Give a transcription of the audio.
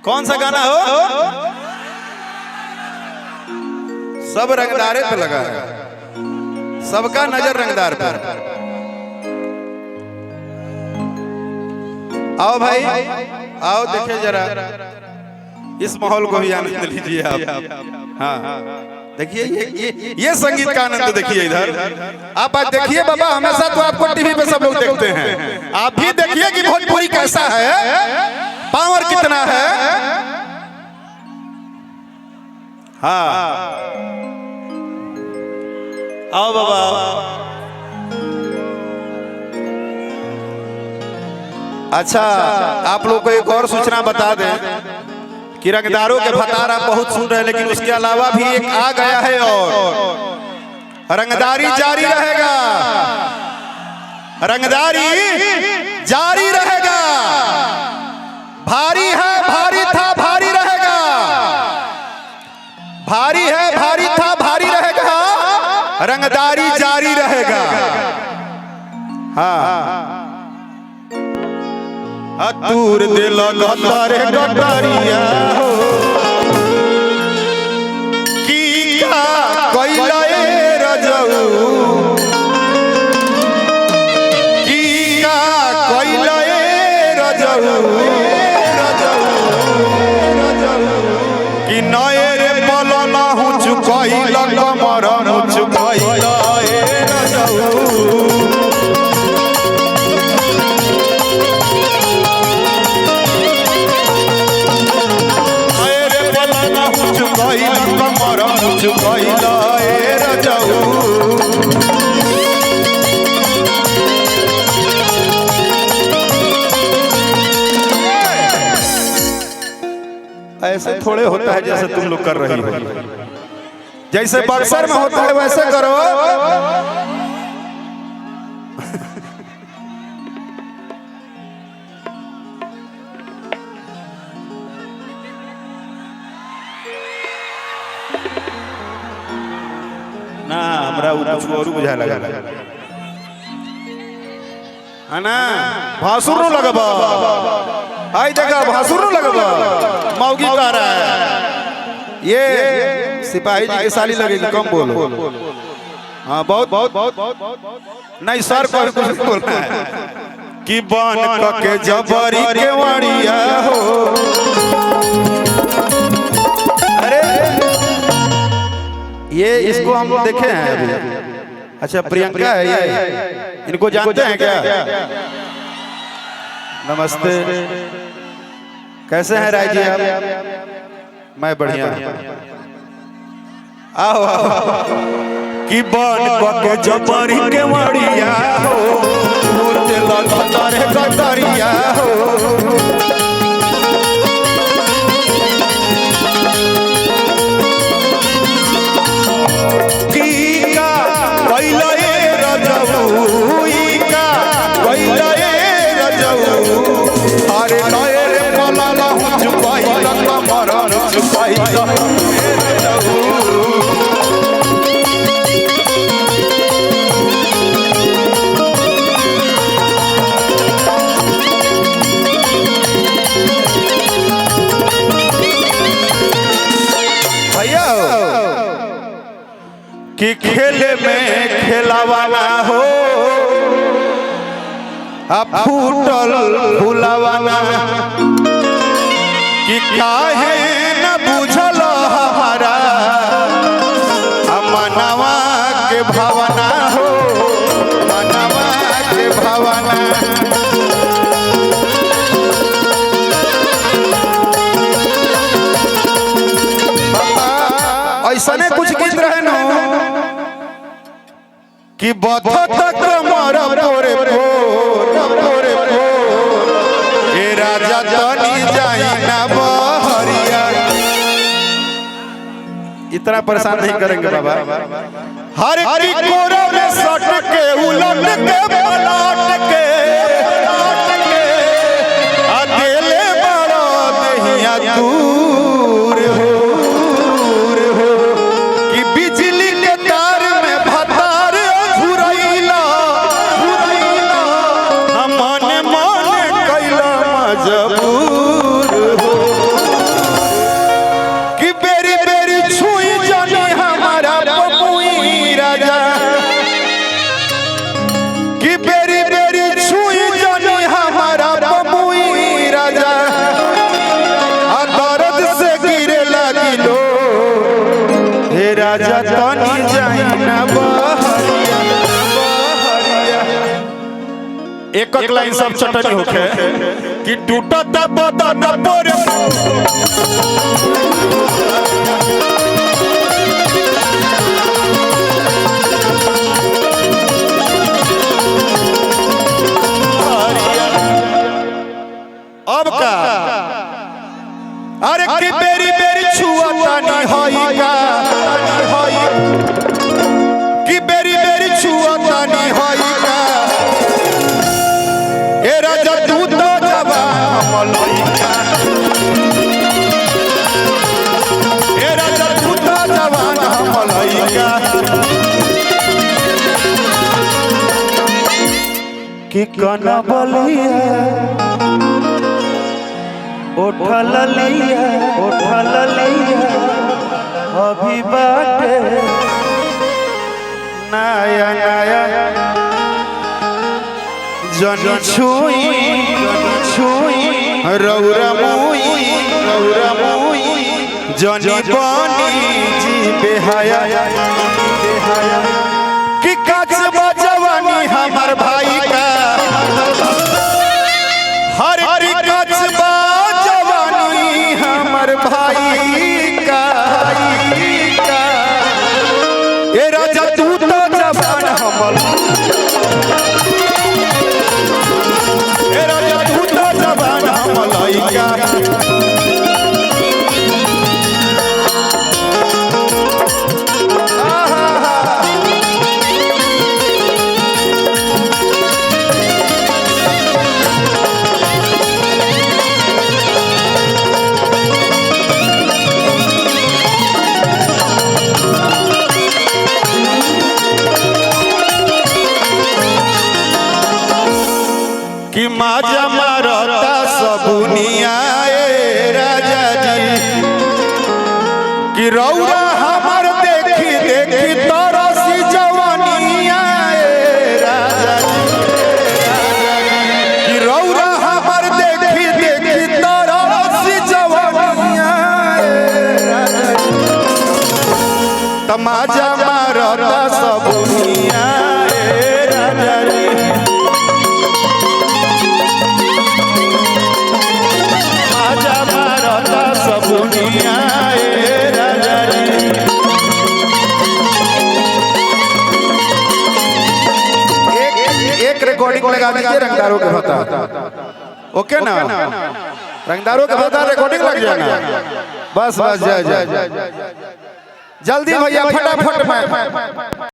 कौन सा गाना हो? सब रंगदारे पे लगा है, सबका नजर रंगदार पर। आओ भाई आओ, देखिए जरा इस माहौल को भी आनंद लीजिए आप। हाँ देखिए ये संगीत का आनंद देखिए इधर। आप आज देखिए बाबा, हमेशा तो आपको टीवी पे सब लोग देखते हैं, आप भी देखिए कि भोजपुरी कैसा है, पावर कितना है। हाँ आओ बाबा। अच्छा आप लोग को एक और सूचना बता दें कि रंगदारों के भतार आप बहुत सुन रहे हैं, लेकिन उसके अलावा भी एक आ गया है और रंगदारी जारी रहेगा, रंगदारी जारी रहेगा। भारी है भारी था भारी रहेगा, भारी है भारी था भारी रहेगा, रंगदारी जारी रहेगा। हाँ अतूर दिल गतारे गतारिया हो की का कोइला ए रजऊ, की का कोइला ए रजऊ, कि नए रे पलना हूँ चुकाइला कमर हूँ चुकाइला ए रजऊ। ऐसे थोड़े होता है जैसे तुम लोग कर रही हो, जैसे बक्सर में होता है वैसे करो। ना हमरा कुछ और बुझा लगा है ना, भासुर नु लगबा। आई देखा भासुर नु लगबा, मौगी कह रहा है ये सिपाही जी की साली लगेगी, कम बोलो। हाँ बहुत बहुत बहुत नहीं सर को कुछ बोलना है कि बन के जबरी के वाड़िया हो। अरे ये इसको हम देखे हैं अभी। अच्छा प्रियंका है ये, इनको जानते हैं क्या? नमस्ते, कैसे हैं राय जी आप? मैं बढ़िया। आओ आओ कि बन के जबरी के वाड़िया हो, गतारे गतारिया हो। अरे नए रे पलाला हूँ चुकाइला कमर हूँ चुकाइला। भैया कि खेले में खेलावाना हो, अब फूटल फुलावाना, कि काहे न बुझल हमारा मनवा के भावना हो, मनवा के भावना। ऐसा ने कुछ गीत रहे न कि बधत कमर पोरे पोरे ए राजा तनी जाई ना बहरिया। इतना परेशान नहीं करेंगे बाबा। हर की कोरा में सट के उलट के पलट के अकेले बड़ा दहिया दूर हो, कि बिजली के तार में भतार झुरैला, मन मन कैला मजबूर। राजा तनी जाइना बहरिया एक एक लाइन सब चटनी होखे कि टूटा बदन पर अब का अरे कि बेरी बेरी छुआ तानी होई का कि बेरी बेरी छुआ तानी होई का ए राजा तू तो जवान मलइका ए राजा तू तो जवान मलइका कि कना बलिया उठल लिया अभी बाटे नया नया जन छुई रौरा मुई जनी बनी जी बेहाया कि काच बजवानी हमार भाई का हर काच हमार भाई का ए राजा तू तो जवान हमल ए राजा तू तो जवान हमलइका कि माजा मारता सबुनिया राजा जी कि रौरा हमार देखी तरसी जवानिया राजा जी कि रौरा हमार देखी तरसी जवानिया तमाजा मारता सबुनिया राजा जी सबुनिया राजा जी एक रिकॉर्डिंग लगा दीजिए रंगदारों के भत्ता ओके ना रंगदारों के भत्ता रिकॉर्डिंग लग जाएगा बस जय जल्दी भैया फटाफट में